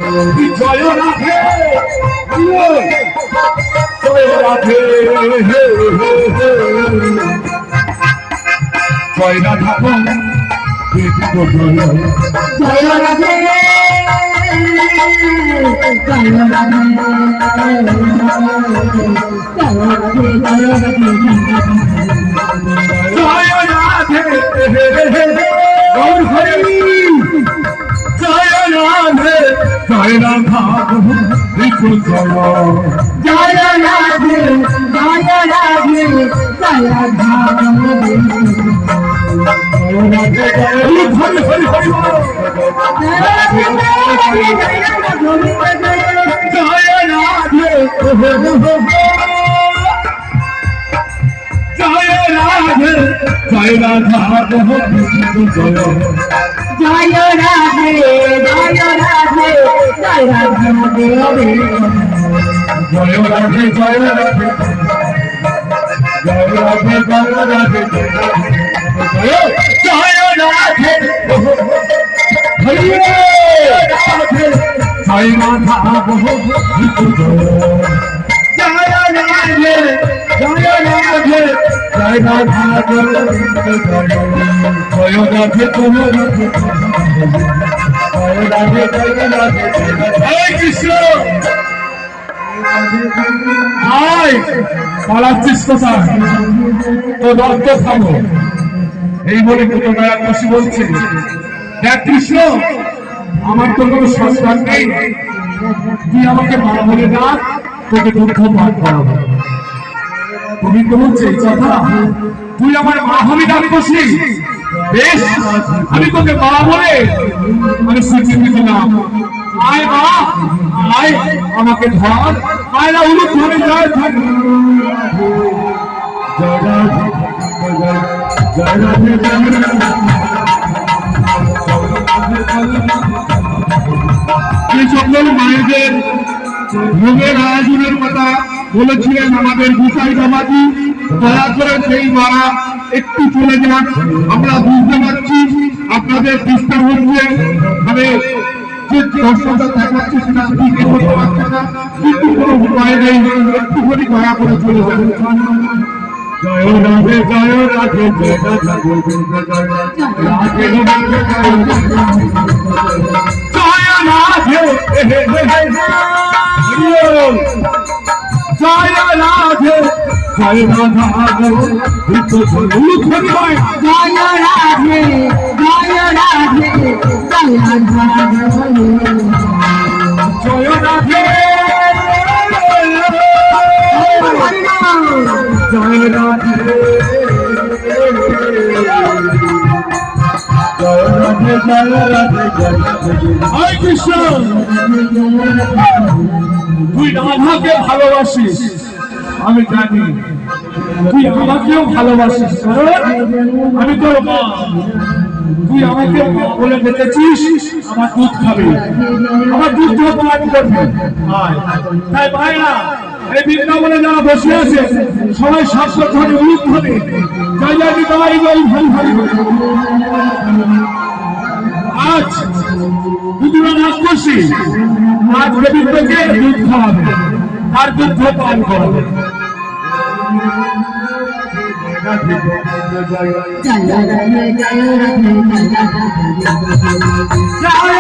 জয় রাধে জয় রাধে জয় রাধা জয় রাধে জয় রাধা বিপুল জয় জয় রাধে জয় রাধে জয় রাধা হরি হরি হরি জয় রাধে জয় রাধে জয় রাধা জয় জয় রাধে জয় রাধে জয় রাধে জয় রাধে জয় রাধে জয় রাধে জয় রাধে জয় রাধে হরি রাধে জয় রাধা জয় রাধে জয় রাধে জয় রাধা জয় রাধে জয় রাধে জয় রাধে হরে কৃষ্ণ আয় পালাচ্ছিস কোথায় তো রক্ত খাবো এই বলে দুটো মেলা খুশি বলছে দেখ কৃষ্ণ আমার তো কোনো সংস্কার নেই তুই আমাকে মা বলে ডাক তোকে দুঃখ পাঠ করাবো তুমি তো বলছে কথা তুই আমার মা হবি ডাক বসি বেশ আমি তোকে মা বলে আমি স্বীকৃতি দিলাম আয় মা আয় আমাকে ধর আয় না উলুক ধরে যায় এই সকল মায়েদের ভোগের আয়োজনের কথা বলেছিলেন আমাদের গুসাই বাবাজি দয়া করে সেই মারা একটু চলে যান আমরা বুঝতে পারছি আপনাদের ডিস্টার্ব হচ্ছে মানে যে দর্শকটা দেখাচ্ছে সেটা দিকে করতে পারছে না কিন্তু কোনো উপায় নেই একটুখানি দয়া করে চলে যাবেন জয় রাধে জয় রাধে জয় রাধে জয় রাধে জয় রাধে জয় রাধা জয় রাধে জয় রাধে জয় রাধা জয় রাধে জয় রাধে হরে কৃষ্ণ তুই রাধাকে ভালোবাসিস আমি জানি তুই আমাকেও ভালোবাসিস কারণ আমি তোর মা তুই আমাকে বলে ডেকেছিস আমার দুধ খাবি আমার দুধ পান করবি তাই ভাইরা এই বৃন্দাবনে যারা বসে আছে সবাই শাশ্বত উলুক হবে জয় জয় তোমারই বল ভারী ভারী আজ দুদিন রাত করছি আজ রবীন্দ্রকে দুধ খাওয়াবে তার দুধ পান করাবে জয় রাধে জয় রাধে জয় রাধে